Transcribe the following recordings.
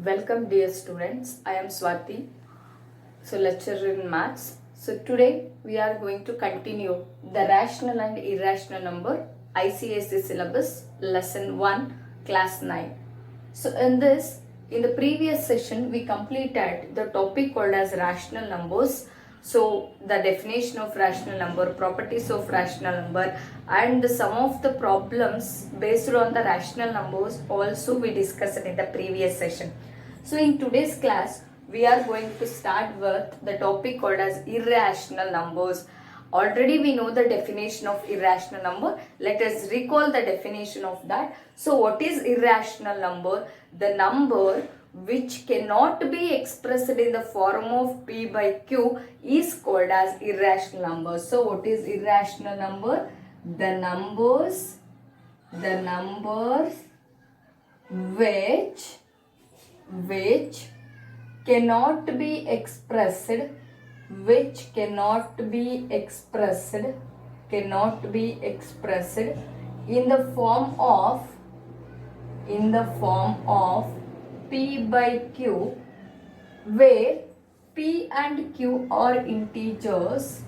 Welcome dear students, I am Swati, lecturer in maths. So today we are going to continue the rational and irrational number ICSE syllabus lesson 1 class 9. So in the previous session we completed the topic called as rational numbers. So the definition of rational number, properties of rational number and some of the problems based on the rational numbers also we discussed in the previous session. So in today's class we are going to start with the topic called as irrational numbers. Already we know the definition of irrational number. Let us recall the definition of that. So what is irrational number? The number which cannot be expressed in the form of P by Q is called as irrational number. So what is irrational number? The numbers which cannot be expressed in the form of P by Q, where P and Q are integers,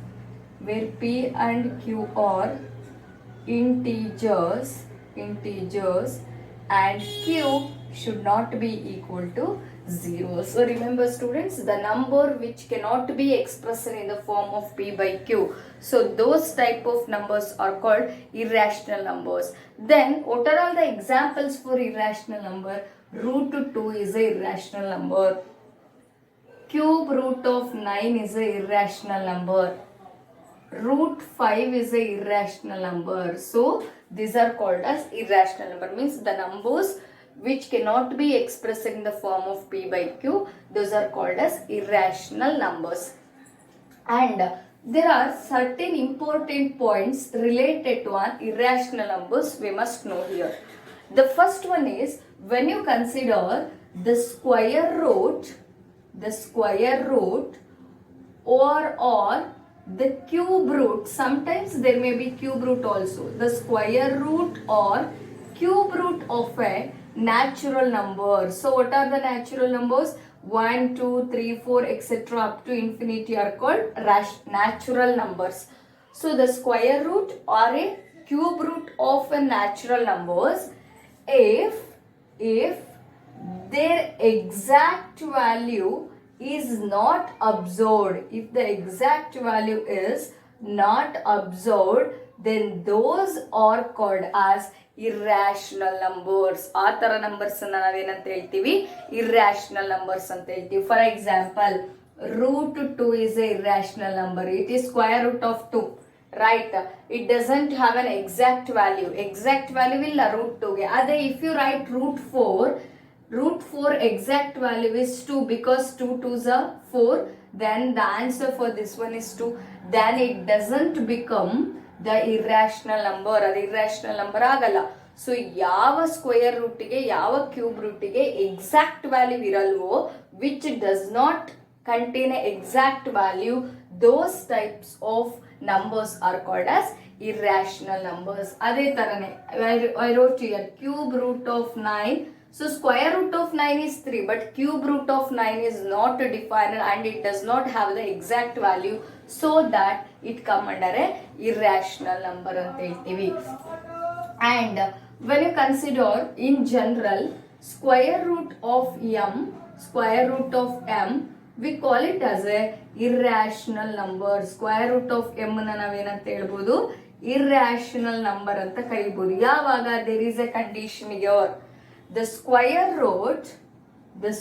and Q should not be equal to 0. So remember students, the number which cannot be expressed in the form of P by Q. So those type of numbers are called irrational numbers. Then what are all the examples for irrational number? Root 2 is a irrational number. Cube root of 9 is a irrational number. Root 5 is a irrational number. So these are called as irrational number. Means the numbers which cannot be expressed in the form of P by Q, those are called as irrational numbers. And there are certain important points related to an irrational numbers we must know here. The first one is when you consider the square root or the cube root. Sometimes there may be cube root also. The square root or cube root of a natural number. So what are the natural numbers? 1, 2, 3, 4, etc. up to infinity are called natural numbers. So the square root or a cube root of a natural numbers, if their exact value is not observed, if the exact value is not observed, then those are called as irrational numbers. ಆ ತರ numbers ಅನ್ನ ನಾವೇನಂತ ಹೇಳ್ತೀವಿ? Irrational numbers ಅಂತ ಹೇಳ್ತೀವಿ. For example, root 2 is a irrational number. It is square root of 2. Right? It doesn't have an exact value. Exact value ಇಲ್ಲ root 2 ಗೆ. ಅದೇ if you write root 4 exact value is 2 because 2 2s are 4. Then the answer for this one is 2. Then it doesn't become the irrational number. ಅದು irrational number ಆಗಲ್ಲ. So ಯಾವ square ರೂಟಿಗೆ ಯಾವ cube ರೂಟಿಗೆ exact value ಇರಲ್ವೋ, which does not contain a exact value, those types of numbers are called as irrational numbers. ಅದೇ ತರನೇ I wrote here cube root of 9. So square root of 9 is 3, but cube root of 9 is not defined and it does not have the exact value, so that it come under a irrational number ಅಂತ ಹೇಳ್ತೀವಿ. And when you consider in general square root of m, we call it as a irrational number. Square root of m ನ ನಾವೇನಂತ ಹೇಳ್ಬೋದು? Irrational number ಅಂತ ಕರಿಬೋದು. ಯಾವಾಗ there is a condition here. The square root does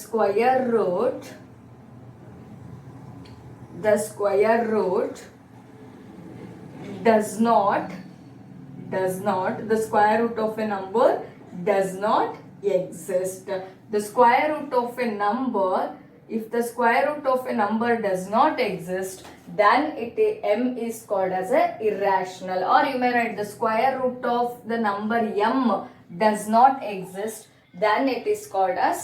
not the square root of a number does not exist. The square root of a number, if the square root of a number does not exist, then m is called as a irrational. Or you may write the square root of the number m does not exist, then it is called as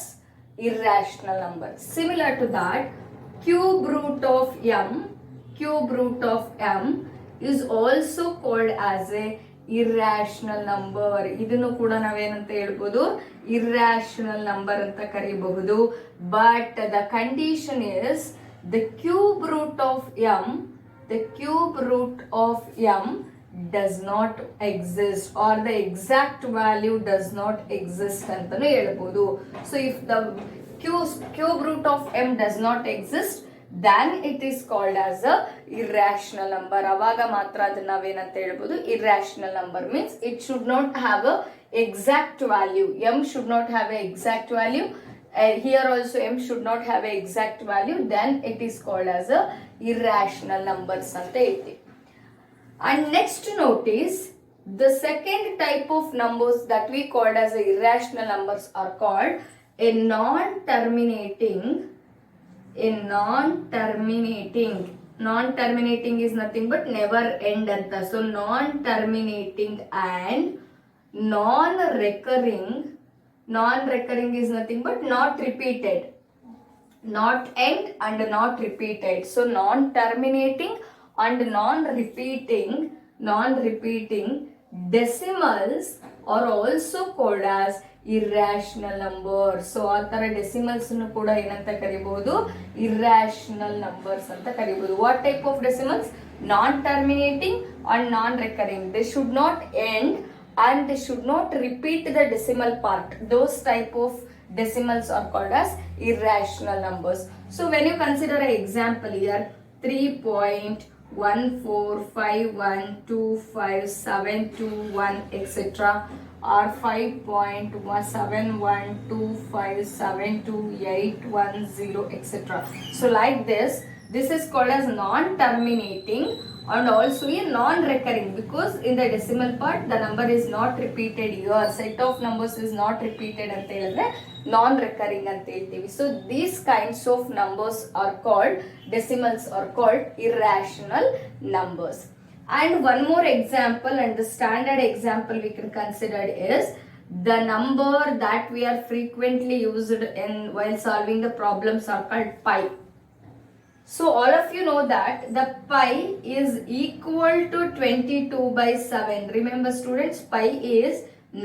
irrational number. Similar to that, cube root of m is also called as a irrational number. ಇದನ್ನು ಕೂಡ ನಾವೇನಂತ ಹೇಳ್ಬೋದು, irrational number ಅಂತ ಕರೀಬಹುದು. But the condition is the cube root of m, the cube root of m does not exist or the exact value does not exist ಅಂತಾನು ಹೇಳ್ಬೋದು. So if the cube root of m does not exist, then it is called as a irrational number. ಅವಾಗ ಮಾತ್ರ ಅದನ್ನ ನಾವೇನಂತ ಹೇಳ್ಬೋದು, irrational number. Means it should not have a exact value. m should not have a exact value. Here also m should not have a exact value. Then it is called as a irrational numbers ಅಂತ ಹೇಳ್ತೀವಿ. And next notice, the second type of numbers that we called as a irrational numbers are called a non-terminating is nothing but never end anta. So non-terminating and non-recurring is nothing but not repeated, not end and not repeated. So non-terminating and non-repeating decimals are also called as irrational numbers. So ಆ ತರ decimals ಅನ್ನು ಕೂಡ ಏನಂತ ಕರೀಬಹುದು, irrational numbers ಅಂತ ಕರೀಬಹುದು. What type of decimals? Non-terminating and non-recurring. They should not end and they should not repeat the decimal part. Those type of decimals are called as irrational numbers. So when you consider an example here, 3.14512571 etc. or 5.7125728110 etc. So like this is called as non-terminating and also a non-recurring, because in the decimal part the number is not repeated. Your set of numbers is not repeated anta helidre non-recurring anta heltivi. So these kinds of numbers are called, decimals are called irrational numbers. And one more example, and the standard example we can consider is the number that we are frequently used in while solving the problems are called pi. So all of you know that the pi is equal to 22/7. Remember students, pi is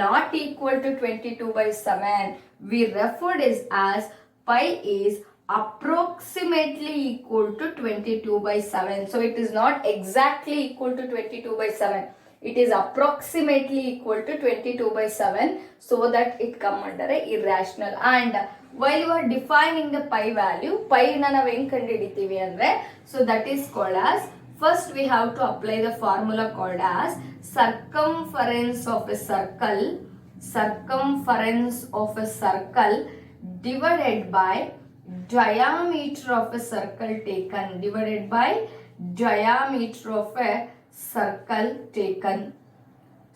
not equal to 22/7. We referred it as pi is approximately equal to 22/7. So it is not exactly equal to 22/7. It is approximately equal to 22/7, so that it come under a irrational. And while you are defining the pi value, pi na ನಾವು ಹೆಂಗ್ ಕಂಡುಹಿಡಿತೀವಿ ಅಂದ್ರೆ, so that is called as, first we have to apply the formula called as circumference of a circle divided by diameter of a circle taken, divided by diameter of a circle taken.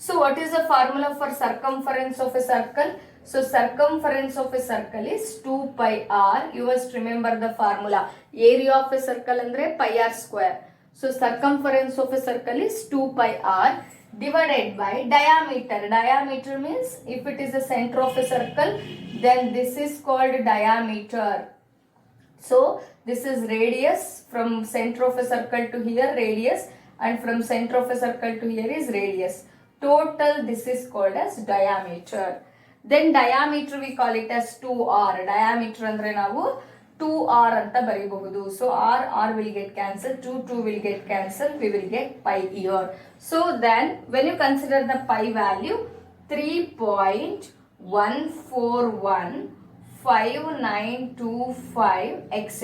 So what is the formula for circumference of a circle? So circumference of a circle is 2 pi r. You must remember the formula. Area of a circle andre pi r square. So circumference of a circle is 2 pi r divided by diameter. Diameter means if it is the center of a circle, then this is called diameter. So this is radius, from center of a circle to here radius, and from center of a circle to here is radius. Total this is called as diameter. Then diameter we call it as 2r. Diameter andre ನಾವು 2r ಅಂತ ಬರೀಬಹುದು. So r will get cancelled, 2 will get cancelled, we will get pi here. So then when you consider the pi value 3.1415925 etc.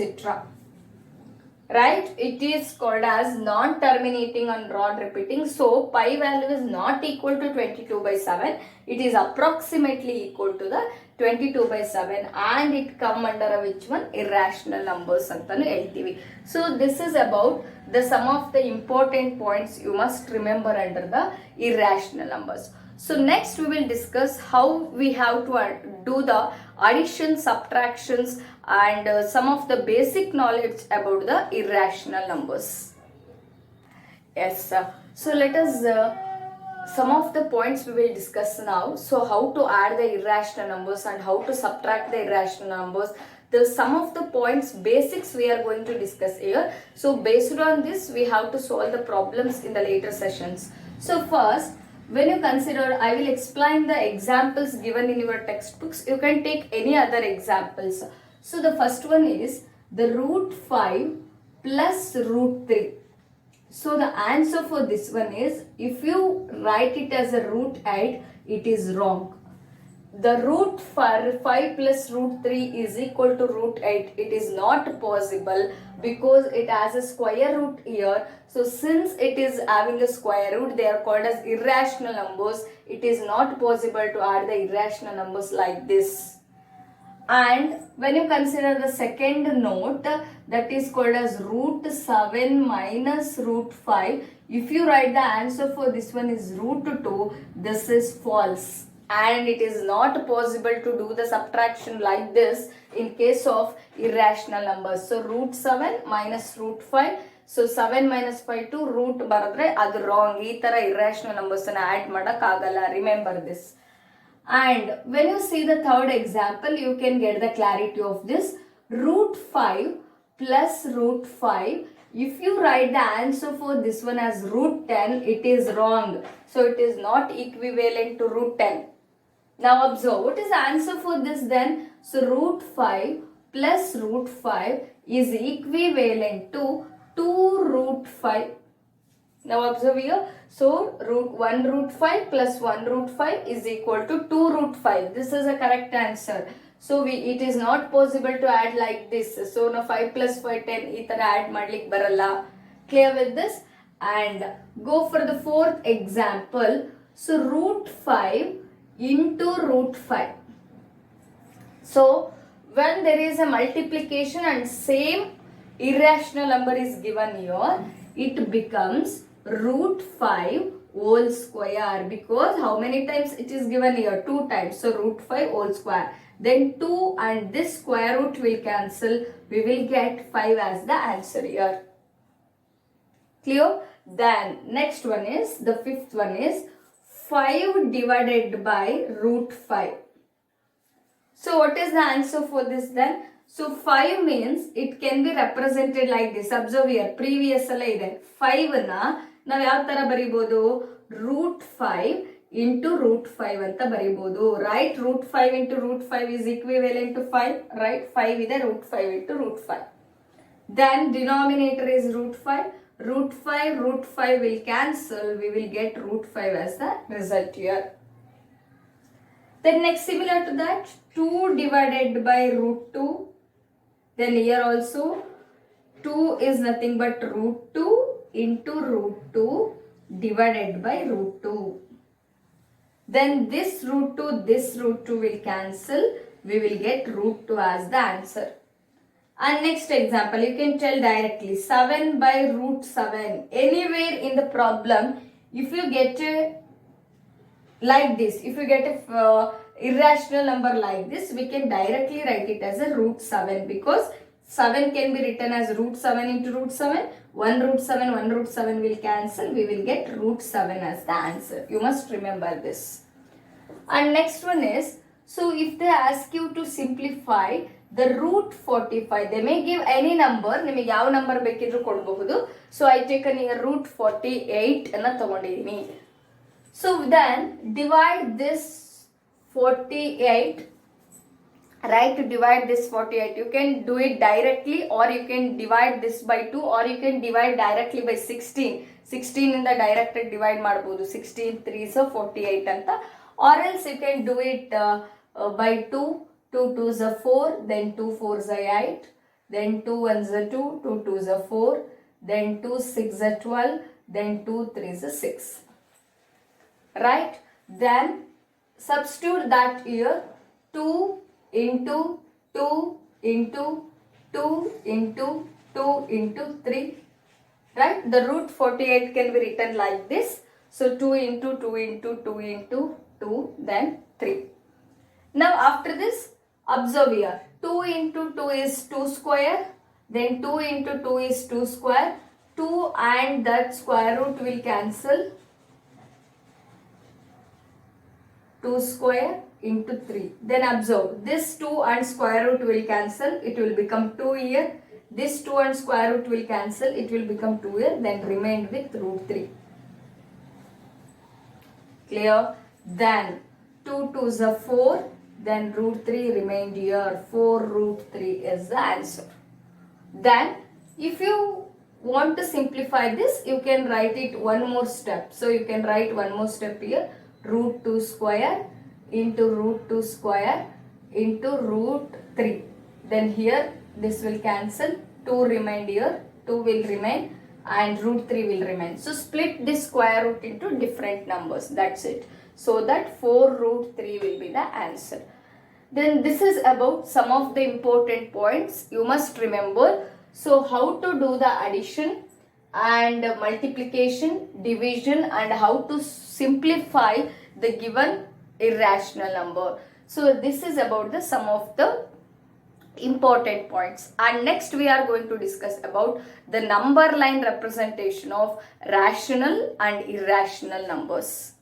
Right? It is called as non-terminating and non-repeating. So pi value is not equal to 22/7. It is approximately equal to the 22/7, and it come under which one? Irrational numbers antanu heltivi. So this is about the some of the important points you must remember under the irrational numbers. So next we will discuss how we have to do the addition, subtractions, and some of the basic knowledge about the irrational numbers. Yes, so let us some of the points we will discuss now. So how to add the irrational numbers and how to subtract the irrational numbers. Some of the points, basics we are going to discuss here. So based on this we have to solve the problems in the later sessions. So first when you consider, I will explain the examples given in your textbooks. You can take any other examples. So the first one is the root 5 plus root 3. So the answer for this one is, if you write it as a root 8, it is wrong. The root 5 plus root 3 is equal to root 8. It is not possible because it has a square root here. So since it is having a square root, they are called as irrational numbers. It is not possible to add the irrational numbers like this. And when you consider the second note, that is called as root 7 minus root 5. If you write the answer for this one is root 2, this is false. And it is not possible to do the subtraction like this in case of irrational numbers. So root 7 minus root 5. So 7 minus 5 to root baradre adu wrong. Ee tara irrational numbers na add madakagalla. Remember this. And when you see the third example, you can get the clarity of this. Root 5 plus root 5. If you write the answer for this one as root 10, it is wrong. So it is not equivalent to root 10. Now observe, what is the answer for this then? So root 5 plus root 5 is equivalent to 2 root 5. Now observe here. So root 1 root 5 plus 1 root 5 is equal to 2 root 5. This is a correct answer. So it is not possible to add like this. So now 5 plus 5 10 ee tara add madlik baralla. Clear with this? And go for the fourth example. So root 5 into root 5. So when there is a multiplication and same irrational number is given here, it becomes root 5 whole square, because how many times it is given here? 2 times. So root 5 whole square. Then 2 and this square root will cancel. We will get 5 as the answer here. Clear? Then next one is, the fifth one is 5 divided by root 5. So what is the answer for this then? So 5 means it can be represented like this. Observe here, previous alla ide. 5 na ನಾವು ಯಾವ ತರ ಬರೀಬಹುದು? root 5 into root 5 ಅಂತ ಬರೀಬಹುದು. Right? root 5 into root 5 is equivalent to 5. Right? 5 ಇದೆ, root 5 into root 5. Then denominator is root 5. Root 5 will cancel. We will get root 5 as the result here. Then next, similar to that, 2 divided by root 2. Then here also 2 is nothing but root 2 into root 2 divided by root 2. Then this root 2 will cancel. We will get root 2 as the answer. And next example, you can tell directly 7 by root 7. Anywhere in the problem, if you get a like this, if you get a irrational number like this, we can directly write it as a root 7, because 7 can be written as root 7 into root 7. 1 root 7 will cancel. We will get root 7 as the answer. You must remember this. And next one is, so if they ask you to simplify the root 45, they may give any number. ನಿಮಗೆ ಯಾವ number ಬೇಕಿದ್ರೂ ಕೊಡಬಹುದು. So I taken here root 48 ಅನ್ನು ತಗೊಂಡಿದ್ದೀನಿ. So then divide this 48. Right, to divide this 48, you can do it directly, or you can divide this by 2, or you can divide directly by 16. 16 in the directed divide ಮಾಡಬಹುದು. 16 3s 48 ಅಂತ, or else you can do it by 2. 2 2s 4, then 2 4s 8, then 2 1s 2, 2 2s 4, then 2 6s 12, then 2 3s 6. Right? Then substitute that here. 2 into 2 into 2 into 2 into 3. Right? The root 48 can be written like this. So 2 into 2 into 2 into 2, then 3. Now after this, observe here. 2 into 2 is 2 square. Then 2 into 2 is 2 square. 2 and that square root will cancel. 2 square into 3. Then observe, this 2 and square root will cancel. It will become 2 here. This 2 and square root will cancel. It will become 2 here. Then remain with root 3. Clear? Then 2 2s are 4. Then root 3 remained here. 4 root 3 is the answer. Then if you want to simplify this, you can write it one more step. So you can write one more step here. Root 2 square into root 2 square into root 3. Then here this will cancel. 2 remain here. 2 will remain and root 3 will remain. So split this square root into different numbers. That's it. So that 4 root 3 will be the answer. Then this is about some of the important points you must remember. So how to do the addition and multiplication, division, and how to simplify the given irrational number. So this is about the some of the important points. And next we are going to discuss about the number line representation of rational and irrational numbers.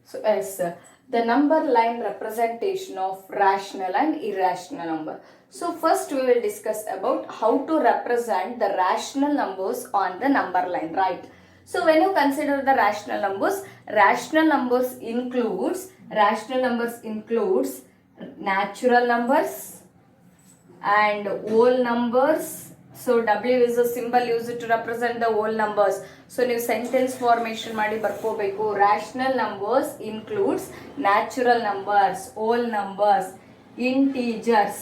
So yes, the number line representation of rational and irrational number. So first we will discuss about how to represent the rational numbers on the number line, right? So when you consider the rational numbers includes natural numbers and whole numbers. So W is a symbol used to represent the whole numbers. So ನೀವು sentence formation ಮಾಡಿ ಬರ್ಕೋಬೇಕು. Rational numbers includes natural numbers, whole numbers, integers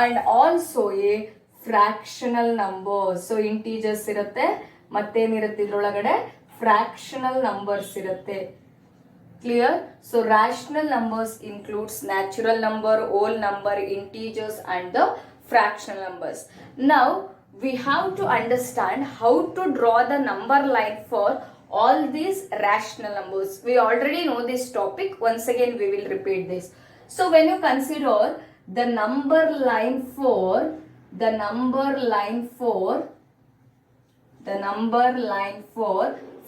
and also a fractional numbers. So integers ಇರುತ್ತೆ ಮತ್ತೇನಿರುತ್ತೆ ಇದ್ರೊಳಗಡೆ fractional numbers ಇರುತ್ತೆ. Clear? So rational numbers includes natural number, whole number, integers and the fractional numbers. Now we have to understand how to draw the number line for all these rational numbers. We already know this topic. Once again we will repeat this. So when you consider the number line for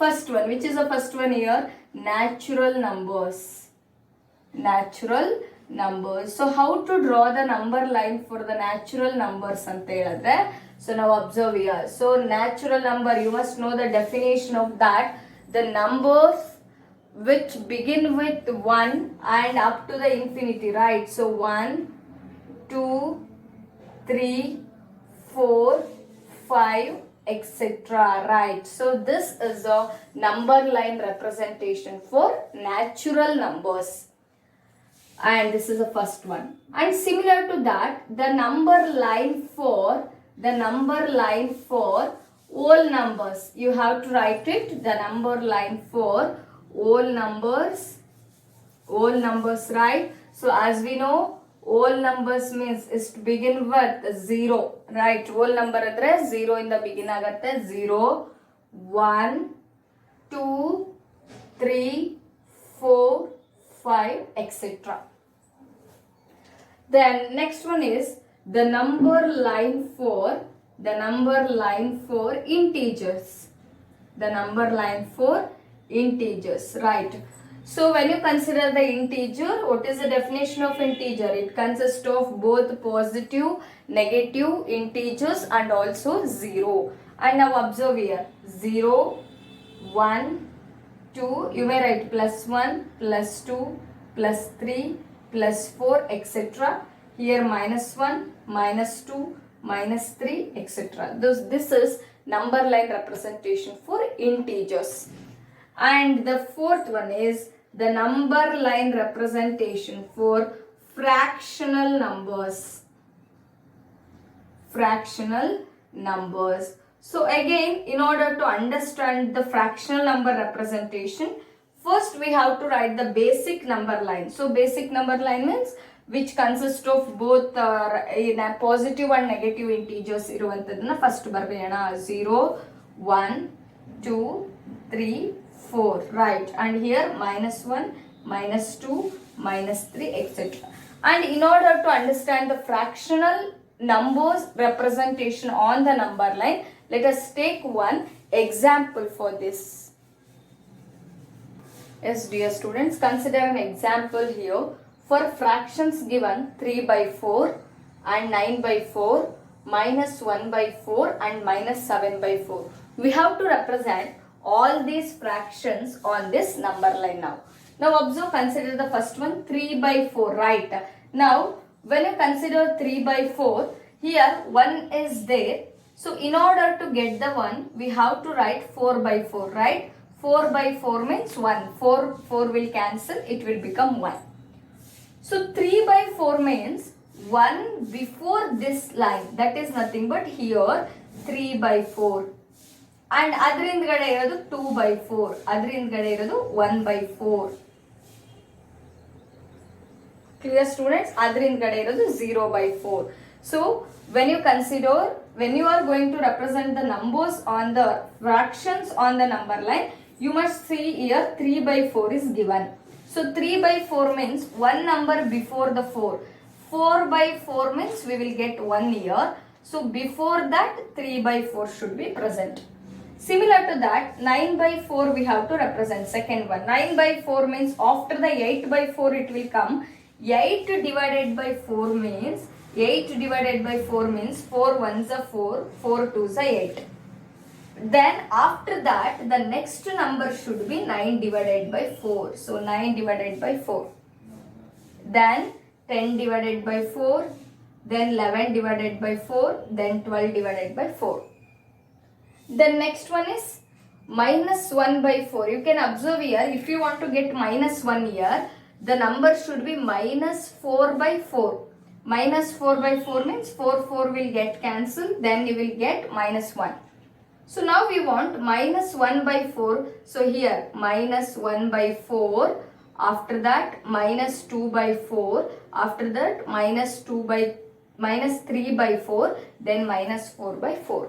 first one, which is the first one here, natural numbers. So how to draw the number line for the natural numbers anta heladre. So now observe here. So natural number, you must know the definition of that. The numbers which begin with 1 and up to the infinity, right? So 1 2 3 4 5 etc. right? So this is a number line representation for natural numbers. And this is the first one. And similar to that, the number line for whole numbers, you have to write it. The number line for whole numbers, right? So as we know, whole numbers means is to begin with 0, right? Whole number andre 0 in the begin agutte. 0 1 2 3 4 5 etc. Then next one is the number line for integers. Right? So when you consider the integer, what is the definition of integer? It consists of both positive, negative integers and also 0. And now observe here, 0 1 2, you may write +1 +2 +3 +4 etc. Here -1 -2 -3 etc. This is number line representation for integers. And the fourth one is the number line representation for fractional numbers. So again, in order to understand the fractional number representation, first we have to write the basic number line. So basic number line means which consists of both positive and negative integers iruvanthadana first barbeyoಣ. 0 1 2 3 4, right? And here -1 -2 -3 etc. And in order to understand the fractional numbers representation on the number line, let us take one example for this. Yes, dear students, consider an example here for fractions given 3/4 and 9/4, -1/4 and -7/4. We have to represent all these fractions on this number line now. Now observe, consider the first one, 3 by 4, right? Now when you consider 3 by 4, here 1 is there. So in order to get the 1, we have to write 4 by 4, right? 4 by 4 means 1. 4 will cancel, it will become 1. So 3 by 4 means 1 before this line, that is nothing but here 3 by 4. And ಅದರ ಹಿಂದ್ಗಡೆ ಇರೋದು 2 by 4. ಅದರ ಹಿಂದ್ಗಡೆ ಇರೋದು 1 by 4. Clear students? ಅದರ ಹಿಂದ್ಗಡೆ ಇರೋದು 0 by 4. So when you consider, when you are going to represent the numbers on the fractions on the number line, you must see here 3 by 4 is given. So 3 by 4 means one number before the 4. 4 by 4 means we will get 1 here. So before that 3 by 4 should be present. Similar to that, 9 by 4 we have to represent second one. 9 by 4 means after the 8 by 4 it will come. 8 divided by 4 means 8 divided by 4 means 4 ones are 4, 4 twos are 8. Then after that the next number should be 9 divided by 4. So 9 divided by 4. Then 10 divided by 4. Then 11 divided by 4. Then 12 divided by 4. The next one is minus 1 by 4. You can observe here, if you want to get minus 1 here, the number should be minus 4 by 4. Minus 4 by 4 means 4 will get cancelled, then you will get minus 1. So now we want minus 1 by 4. So here minus 1 by 4. After that minus 2 by 4. After that minus 3 by 4. Then minus 4 by 4.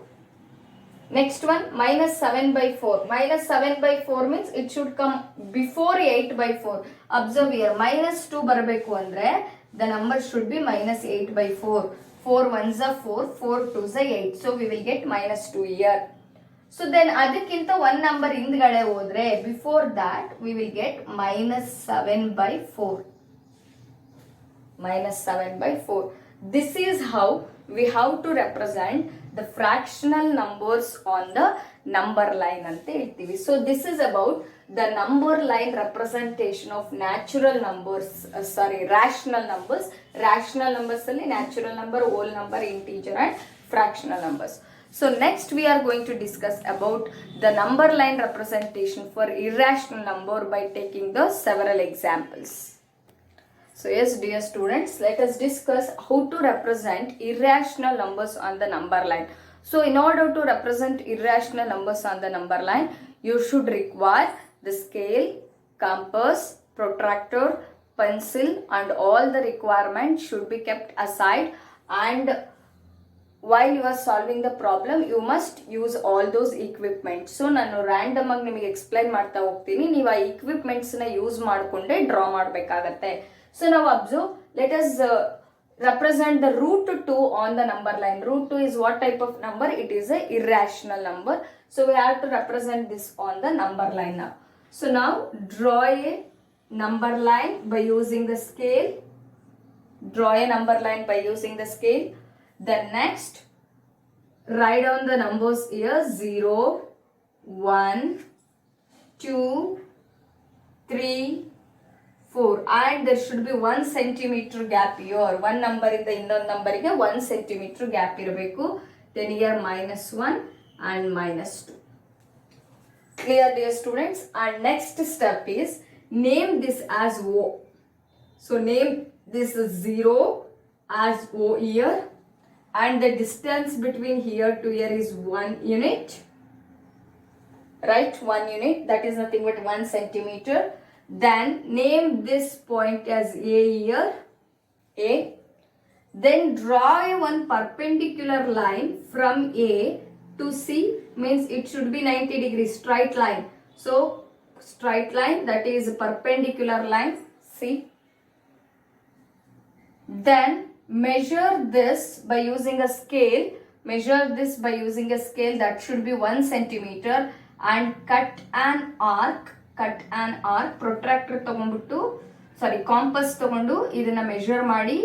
Next one, minus 7 by 4. Minus 7 by 4 means it should come before 8 by 4. Observe here, minus 2 barabeku andre, the number should be minus 8 by 4. 4 ones are 4, 4 twos are 8. So we will get minus 2 here. So then adakkinta one number hindgade hodre, before that we will get minus 7 by 4. Minus 7 by 4. This is how we have to represent the fractional numbers on the number line ante ಹೇಳ್ತೀವಿ. So this is about the number line representation of natural numbers, rational numbers. Rational numbers alli natural number, whole number, integer and fractional numbers. So next we are going to discuss about the number line representation for irrational number by taking the several examples. So yes, dear students, let us discuss how to represent irrational numbers on the number line. So in order to represent irrational numbers on the number line, you should require the scale, compass, protractor, pencil and all the requirements should be kept aside, and while you are solving the problem you must use all those equipment. So ನಾನು random ಆಗಿ ನಿಮಗೆ explain ಮಾಡ್ತಾ ಹೋಗ್ತೀನಿ, ನೀವು ಆ equipments ನ use ಮಾಡಿಕೊಂಡೆ draw ಮಾಡಬೇಕಾಗತ್ತೆ. So now observe, let us represent the root 2 on the number line. Root 2 is what type of number? It is a irrational number. So we have to represent this on the number line now. So now draw a number line by using the scale. Draw a number line by using the scale. Then next, write down the numbers here, 0, 1, 2, 3, 4, and there should be 1 centimeter gap here. One number in the ಇನ್ನೊಂದು number ಗೆ 1 centimeter gap ಇರಬೇಕು. Then here minus 1 and minus 2. Clear, dear students? And next step is name this as O. So name this 0 as O here, and the distance between here to here is 1 unit. Right, 1 unit, that is nothing but 1 centimeter. Then name this point as A here, A. Then draw one perpendicular line from A to C, means it should be 90 degrees, straight line. So straight line, that is perpendicular line, C. Then measure this by using a scale. Measure this by using a scale, that should be 1 centimeter, and cut an arc. Cut an arc. Protractor ತಗೊಂಡ್ಬಿಟ್ಟು campus ತಗೊಂಡು ಇದನ್ನ measure ಮಾಡಿ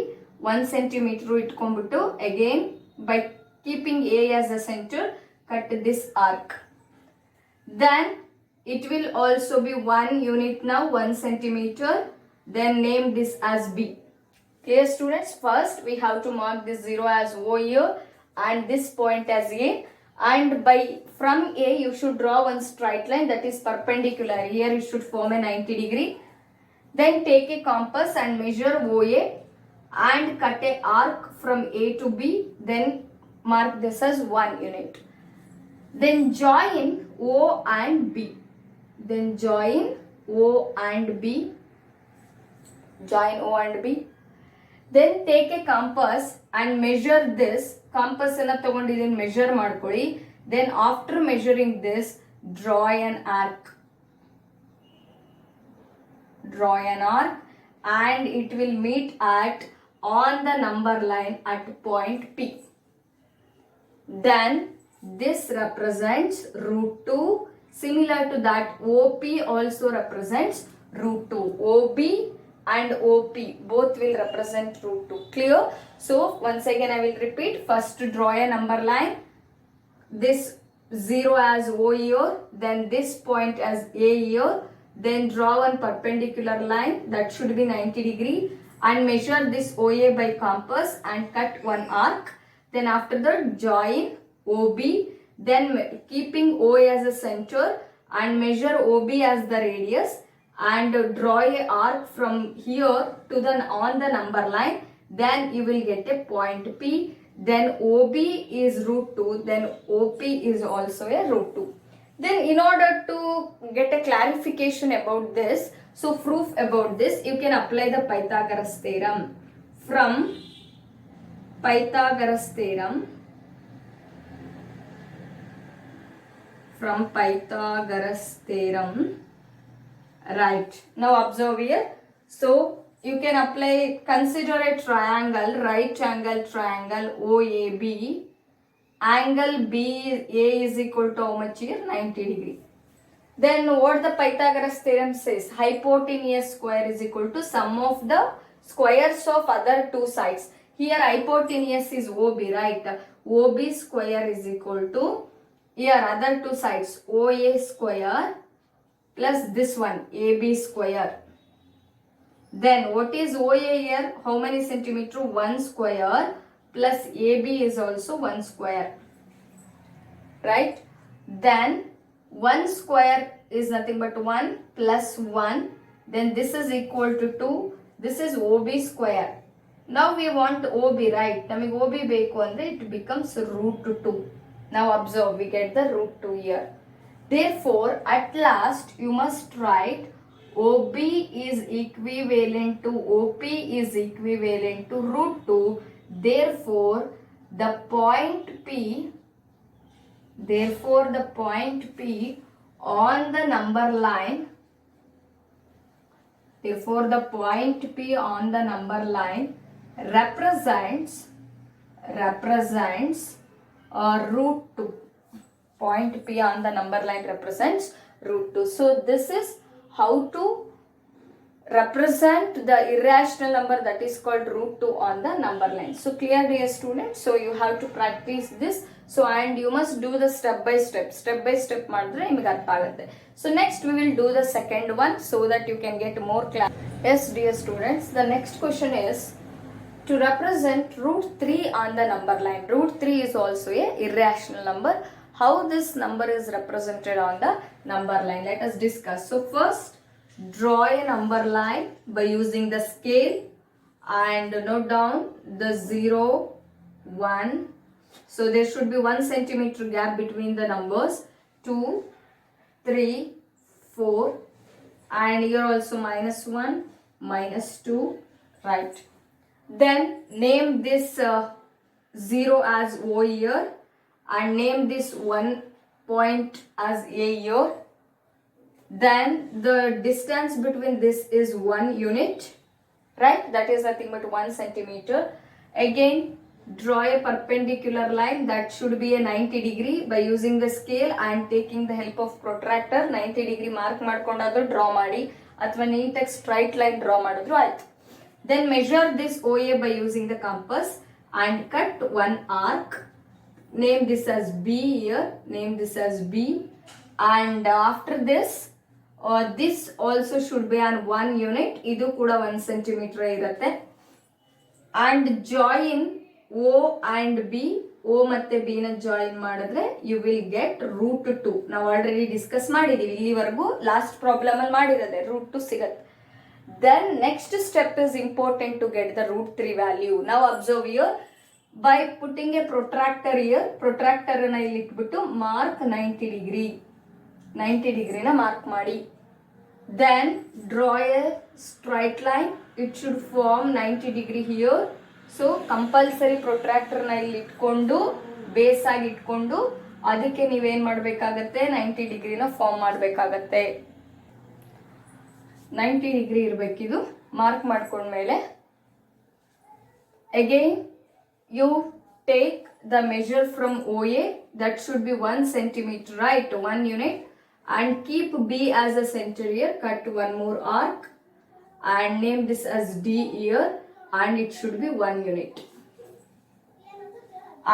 1 centimeter ಇಟ್ಕೊಂಡ್ಬಿಟ್ಟು again by keeping A as the center, cut this arc. Then it will also be 1 unit now, 1 centimeter. Then name this as B. Clear students? First we have to mark this 0 as O here and this point as A. And from A you should draw one straight line that is perpendicular. Here you should form a 90 degree. Then take a compass and measure OA and cut a arc from A to B. Then mark this as 1 unit. Then join O and B. Then join O and B. Join O and B. Then take a compass and measure this. Compass and measure madkoli. Then after measuring this, draw an arc. Draw an arc and it will meet on the number line at point P. Then this represents root 2. Similar to that, OP also represents root 2. OB and OP both will represent root 2. Clear? So once again I will repeat. First draw a number line. This 0 as O here. Then this point as A here. Then draw one perpendicular line that should be 90 degree and measure this OA by compass and cut one arc. Then after that join OB, then keeping OA as a center and measure OB as the radius and draw a arc from here to on the number line. Then you will get a point P. Then OB is root 2. Then OP is also a root 2. Then in order to get a clarification about this, so proof about this, you can apply the Pythagoras theorem. From Pythagoras theorem, right. Now observe here. So you can apply, consider a triangle, right angle triangle OAB. Angle BA is equal to how much here? 90 degree. Then what the Pythagoras theorem says? Hypotenuse square is equal to sum of the squares of other two sides. Here hypotenuse is OB, right? OB square is equal to, here other two sides, OA square plus this one, AB square. Then what is OA here? How many centimeter? 1 square plus AB is also 1 square. Right? Then 1 square is nothing but 1 plus 1. Then this is equal to 2. This is OB square. Now we want OB, right? Namige OB beku andre it becomes root 2. Now observe, we get the root 2 here. Therefore, at last you must write OB is equivalent to OP is equivalent to root 2. Therefore, the point P on the number line, represents root 2. Point P on the number line represents root 2. So this is how to represent the irrational number that is called root 2 on the number line. So clear, dear students? So you have to practice this. So and you must do the step by step madre nimage artha agutte. So next we will do the second one so that you can get more clarity. Yes, dear students, the next question is to represent root 3 on the number line. Root 3 is also a irrational number. How this number is represented on the number line? Let us discuss. So first, draw a number line by using the scale and note down the 0, 1. So there should be 1 centimeter gap between the numbers. 2, 3, 4 and here also minus 1, minus 2, right. Then name this 0 as O here and name this 1 point as A here. Then the distance between this is 1 unit, right? That is nothing but 1 centimeter. Again, draw a perpendicular line that should be a 90 degree by using the scale and taking the help of protractor. 90 degree mark madkondadru draw ಮಾಡಿ ಅಥವಾ neat straight line draw ಮಾಡಿದ್ರು ಆಯ್ತು. Then measure this OA by using the compass and cut one arc. Name this as B here. Name this as B. and after this this also should be on 1 unit. ಇದು ಕೂಡ 1 centimeter ಇರುತ್ತೆ. and join O and B, O ಮತ್ತೆ B ನ join ಮಾಡಿದ್ರೆ you will get √2. ನಾವು already discuss ಮಾಡಿದೀವಿ ಇಲ್ಲಿವರೆಗೂ, last problem ಅಲ್ಲಿ ಮಾಡಿರೋದೆ √2 ಸಿಗತ್ತೆ. then next step is important to get the √3 value. now observe here by putting a protractor here. protractor ನ ಇಲ್ಲಿ ಇಟ್ಬಿಟ್ಟು ಮಾರ್ಕ್ 90 ಡಿಗ್ರಿ ನ ಮಾರ್ಕ್ ಮಾಡಿ. then draw a straight line. it should form 90 degree here. So compulsory protractor ನ ಇಲ್ಲಿ ಇಟ್ಕೊಂಡು base ಆಗಿ ಇಟ್ಕೊಂಡು ಅದಕ್ಕೆ ನೀವೇನ್ ಮಾಡ್ಬೇಕಾಗತ್ತೆ, 90 ಡಿಗ್ರಿನ ಫಾರ್ಮ್ ಮಾಡ್ಬೇಕಾಗತ್ತೆ. 90 ಡಿಗ್ರಿ ಇರ್ಬೇಕಿದು. ಮಾರ್ಕ್ ಮಾಡ್ಕೊಂಡ್ಮೇಲೆ again you take the measure from OA, that should be 1 centimeter, right, 1 unit, and keep B as a center here. cut one more arc and name this as D here, and it should be 1 unit.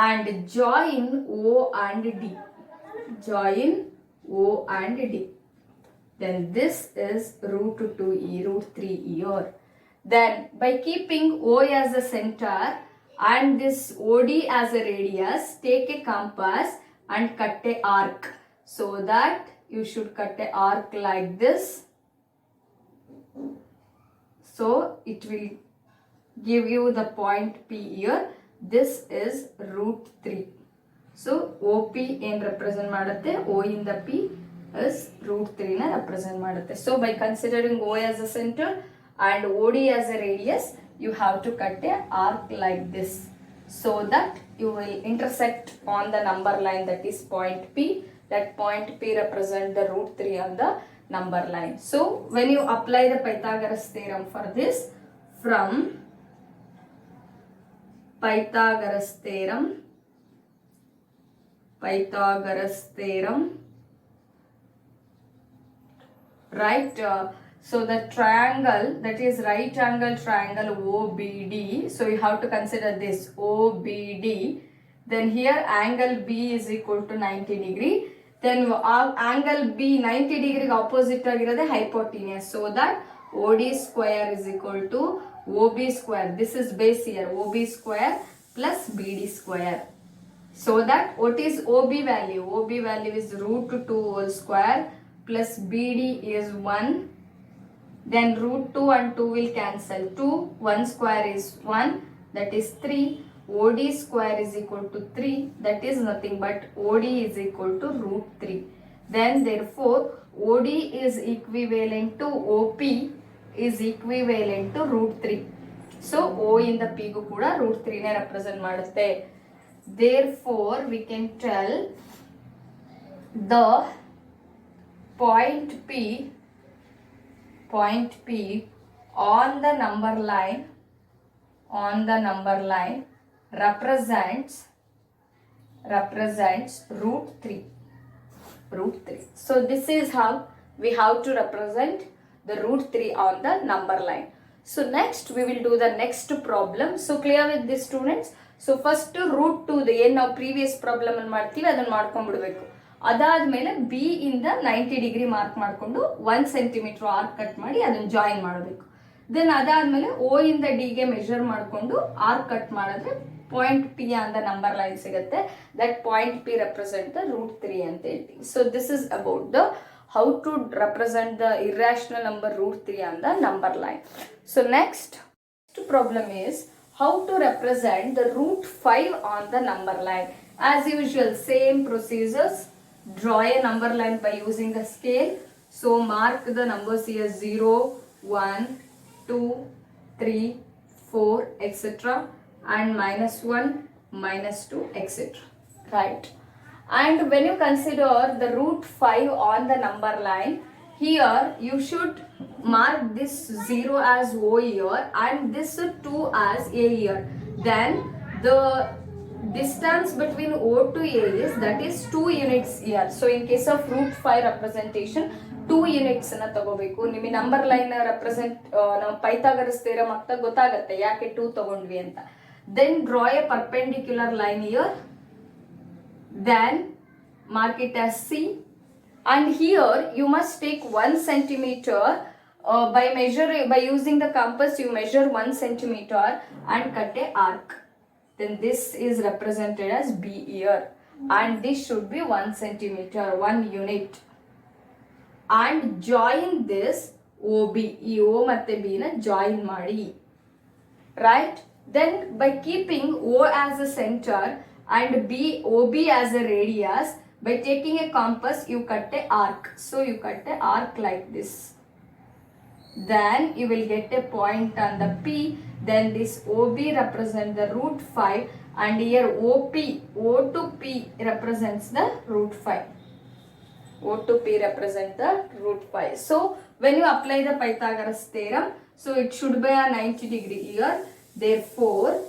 and join O and D. join O and D. then this is √2e, √3 here. then by keeping O as a center and this OD as a radius, take a compass and cut a arc. so that you should cut a arc like this. so it will give you the point P here. this is √3. so OP ಏನ್ represent ಮಾಡುತ್ತೆ, O in the P is √3 ನ represent ಮಾಡುತ್ತೆ. so by considering O as a center and OD as a radius, you have to cut a arc like this so that you will intersect on the number line, that is point P. that point P represent the √3 on the number line. so when you apply the Pythagoras theorem for this, from Pythagoras theorem, right, so the triangle, that is right angle triangle OBD, so you have to consider this OBD. then here angle B is equal to 90 degree. then angle B 90 degree opposite agirode hypotenuse, so that OD square is equal to OB square. this is base here, OB square plus BD square. so that what is OB value? OB value is √2 whole square plus BD is 1. then √2 and 2 will cancel. 2, 1 square is 1, that is 3. OD square is equal to 3, that is nothing but OD is equal to √3. then therefore OD is equivalent to OP is equivalent to √3. so O in the P ಗೂ ಕೂಡ √3 ನೇ represent ಮಾಡುತ್ತೆ. therefore we can tell the point P on the number line represents √3. so this is how we have to represent the √3 on the number line. so next we will do the next problem. so clear with this students? so first √2 ಏನು ನಾವು previous problem ಅಲ್ಲಿ ಮಾಡ್ತೀವಿ ಅದನ್ನ ಮಾಡ್ಕೊಂಡ್ಬಿಡ್ಬೇಕು. ಅದಾದ್ಮೇಲೆ B ಇಂದ 90 degree mark ಮಾಡ್ಕೊಂಡು 1 centimeter arc cut ಮಾಡಿ ಅದನ್ನ ಜಾಯಿನ್ ಮಾಡಬೇಕು. ದೆನ್ ಅದಾದ್ಮೇಲೆ O ಇಂದ D ಗೆ ಮೆಜರ್ ಮಾಡ್ಕೊಂಡು ಆರ್ಕ್ ಕಟ್ ಮಾಡಿದ್ರೆ ಪಾಯಿಂಟ್ P ಅಂತ ನಂಬರ್ ಲೈನ್ ಸಿಗುತ್ತೆ. That point P represent the √3 ಅಂತ ಹೇಳ್ತೀವಿ. So this is about the how to represent the irrational number √3 on the number line. so next problem is how to represent the √5 on the number line. as usual, same procedures. Draw a number line by using the scale. so mark the numbers here 0, 1, 2, 3, 4, etc. and -1, -2, etc. right? and when you consider the √5 on the number line, here you should mark this 0 as O here and this 2 as A here. then the distance between O to A is, that is 2 units here. so in case of √5 representation 2 units ಅನ್ನ ತಗೋಬೇಕು. ನಿಮಗೆ number line represent ನಾವು Pythagoras theorem ಆಗ್ತಾ ಗೊತ್ತಾಗುತ್ತೆ ಯಾಕೆ 2 ತಗೊಂಡ್ವಿ ಅಂತ. then draw a perpendicular line here. then mark it as C. And here you must take 1 centimeter. By using the compass you measure 1 centimeter and cut a arc. Then this is represented as B here, and this should be 1 centimeter, 1 unit. And join this OB. E O matte B na join madi. Right? Then by keeping O as a center and OB as a radius, by taking a compass you cut a arc. So you cut a arc like this. Then you will get a point on the P. Then this OB represents the root 5, and here OP, O to P represents the root 5. O to P represent the root 5. So when you apply the Pythagoras theorem, so it should be a 90 degree here. Therefore,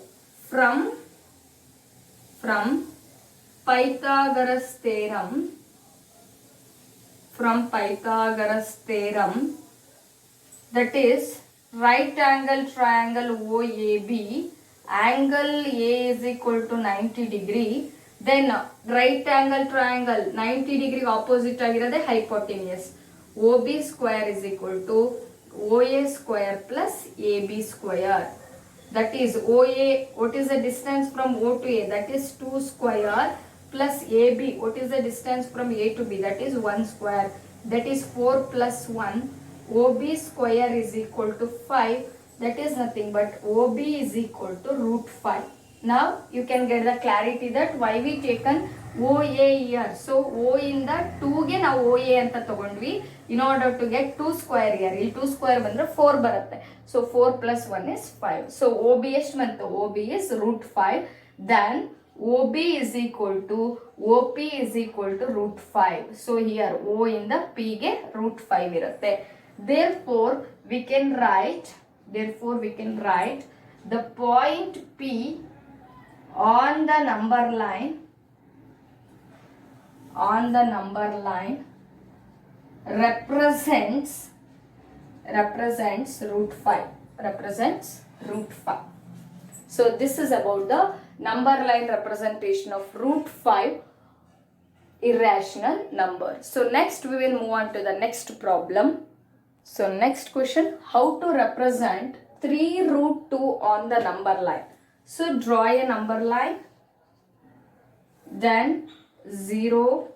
from Pythagoras theorem, that is right angle triangle OAB, angle A is equal to 90 degree. Then right angle triangle 90 degree opposite agirade hypotenuse. OB square is equal to OA square plus AB square. That is OA, what is the distance from O to A? That is 2 square plus AB, what is the distance from A to B? That is 1 square. That is 4 plus 1. OB square is equal to 5. That is nothing but OB is equal to root 5. Now you can get the clarity that why we taken OA here. So O in the 2 ge now OA anta tagondvi in order to get 2 square here. ಇಲ್ಲಿ 2 square bandre 4 ಬರುತ್ತೆ. So 4 plus 1 is 5. So OB ಎಷ್ಟು ಬಂತು? OB is root 5. Then OB is equal to OP is equal to root 5. So here O in the P ge root 5 ಇರುತ್ತೆ. Therefore we can write the point P on the number line represents root 5. So this is about the number line representation of root 5 irrational number. So next we will move on to the next problem. So next question, how to represent 3 root 2 on the number line. So draw a number line, then 0,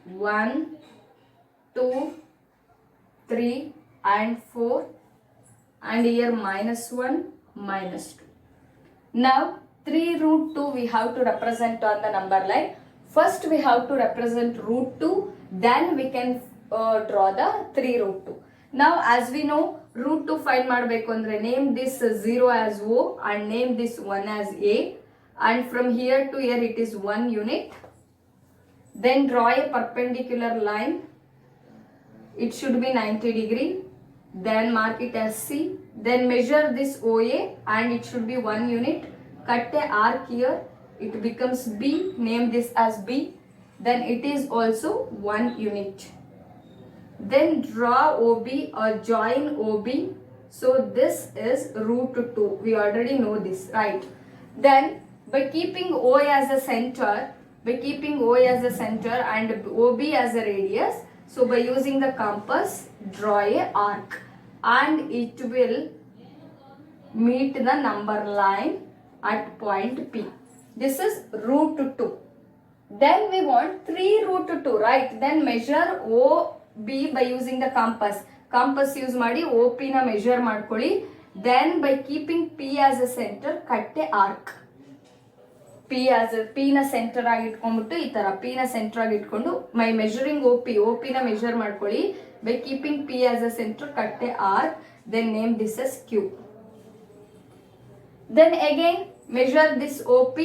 1, 2, 3 and 4, and here minus 1, minus 2. Now 3 root 2 we have to represent on the number line. First we have to represent root 2, then we can draw the 3 root 2. Now as we know, root 2 find ಮಾಡಬೇಕು ಅಂದ್ರೆ name this 0 as O and name this 1 as A, and from here to here it is 1 unit. Then draw a perpendicular line. It should be 90 degree. Then mark it as C. Then measure this OA and it should be 1 unit. Cut a arc here. It becomes B. Name this as B. Then it is also 1 unit. Then draw OB or join OB. So this is root 2. We already know this, right? Then by keeping O as a center, and OB as a radius, so by using the compass, draw a arc and it will meet the number line at point P. This is root 2. Then we want 3 root 2, right? Then measure OB by using the compass. Compass use ಮಾಡಿ OP na measure ಮಾಡ್ಕೊಳ್ಳಿ. Then by keeping P as a center, cut a arc. P ನ centre ಆಗಿ ಇಟ್ಕೊಂಡ್ಬಿಟ್ಟು ಈ ತರ P ನ centre ಆಗಿ ಇಟ್ಕೊಂಡು by measuring OP ನ measure ಮಾಡ್ಕೊಳ್ಳಿ. By keeping P as a center, cut a arc. Then name this as Q. Then again measure this OP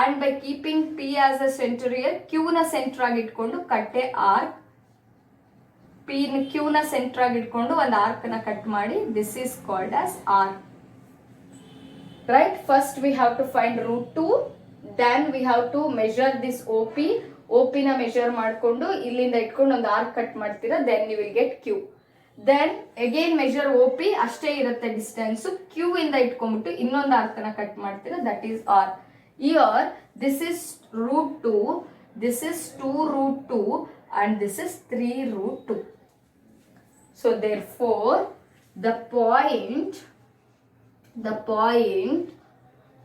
and by keeping P as a center here, Q ನ centre ಆಗಿ ಇಟ್ಕೊಂಡು cut a arc. Q ನ centre ಆಗಿ ಇಟ್ಕೊಂಡು ಒಂದು arc ನ cut ಮಾಡಿ. This is called as R. Right? First we have to find root 2. Then we have to measure this OP. OP ನ measure ಮಾಡಿಕೊಂಡು ಇಲ್ಲಿಂದ ಇಟ್ಕೊಂಡು ಒಂದು ಆರ್ಕ್ ಕಟ್ ಮಾಡ್ತೀರಾ. Then you will get Q. Then again measure OP, ಅಷ್ಟೇ ಇರುತ್ತೆ distance. Q ಇಂದ ಇಟ್ಕೊಂಡ್ಬಿಟ್ಟು ಇನ್ನೊಂದು ಆರ್ಕ್ ನ ಕಟ್ ಮಾಡ್ತೀರಾ. That is R. Here this is root 2. This is 2 root 2 and this is 3 root 2. So therefore the point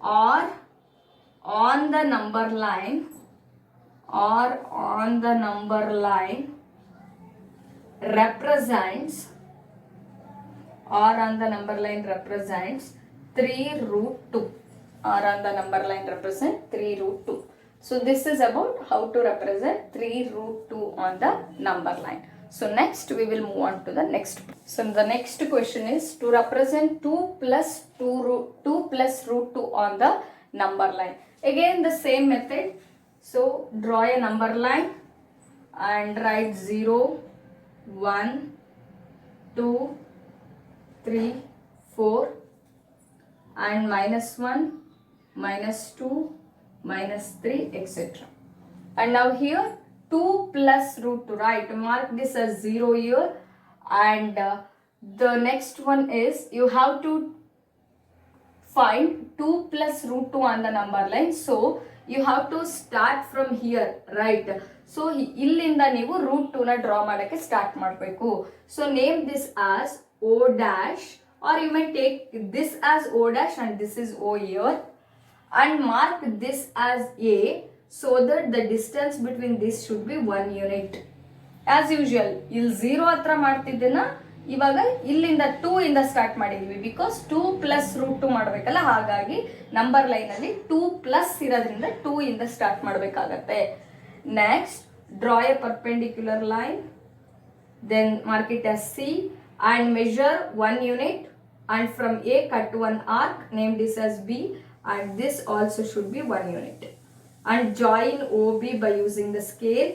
or on the number line represents 3 root 2. Or on the number line represent 3 root 2. So this is about how to represent 3 root 2 on the number line. So next we will move on to the next. So the next question is to represent 2 plus root 2 on the number line. Again the same method. So draw a number line and write 0, 1, 2, 3, 4 and -1, -2, -3, etc. And now here 2 plus root 2, right? Mark this as 0 here, and the next one is you have to find 2 plus root 2 on the number line. So you have to start from here, right? So illinda ನೀವು root 2 ನ draw ಮಾಡಕ್ಕೆ start ಮಾಡಬೇಕು. So name this as O dash, or you may take this as O dash and this is O here, and mark this as A, so that the distance between this should be 1 unit. As usual, ಇಲ್ಲಿ 0 ಹತ್ರ ಮಾಡ್ತಿದ್ದೇನ, ಇವಾಗ ಇಲ್ಲಿಂದ 2 ಇಂದ start ಮಾಡಿದ್ವಿ, because 2 plus root 2 ಮಾಡಬೇಕಲ್ಲ, ಹಾಗಾಗಿ number line ಅಲ್ಲಿ 2 plus ಇರೋದ್ರಿಂದ 2 ಇಂದ ಸ್ಟಾರ್ಟ್ ಮಾಡಬೇಕಾಗತ್ತೆ. Next draw a perpendicular line, then mark it as C and measure 1 unit, and from A cut one arc, name this as B, and this also should be 1 unit. And join OB by using the scale,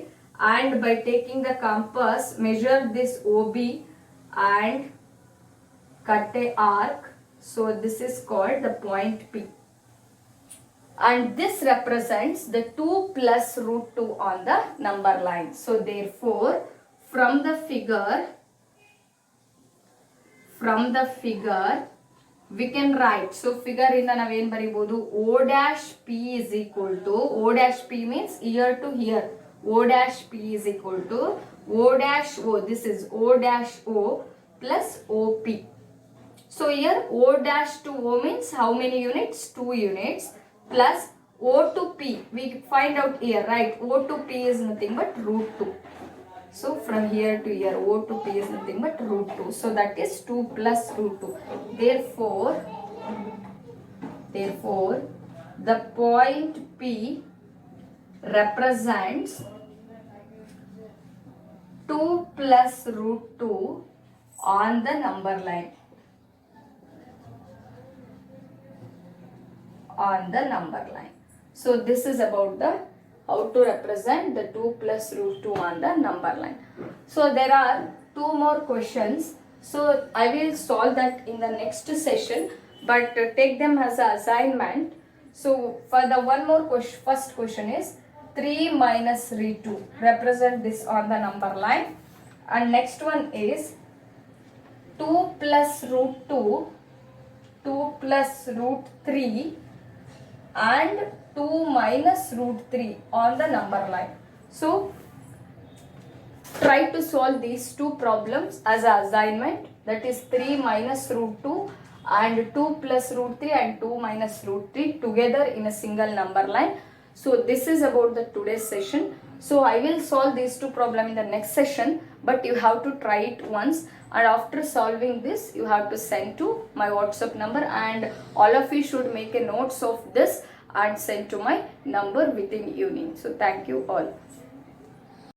and by taking the compass measure this OB and cut a arc. So this is called the point P, and this represents the 2 plus root 2 on the number line. So therefore from the figure we can write, so figure ಇಂದ ನಾವೇನ್ ಬರೀಬಹುದು, O dash P is equal to, O dash P means here to here, O dash P is equal to O dash O, this is O dash O plus OP. So here O dash to O means how many units? 2 units, plus O to P, we find out here, right? O to P is nothing but root 2. So from here to here, O to P is nothing but root 2. So that is 2 plus root 2. Therefore the point P represents 2 plus root 2 on the number line. So this is about the how to represent the 2 plus root 2 on the number line. So there are 2 more questions. So I will solve that in the next session, but take them as an assignment. So for the one more question, first question is 3 minus root 2. Represent this on the number line. And next one is 2 plus root 2, 2 plus root 3 and 2 minus root 3 on the number line. So try to solve these 2 problems as an assignment, that is 3 minus root 2 and 2 plus root 3 and 2 minus root 3 together in a single number line. So this is about the today's session. So I will solve these 2 problems in the next session, but you have to try it once, and after solving this you have to send to my WhatsApp number, and all of you should make a notes of this and send to my number within evening. So thank you all.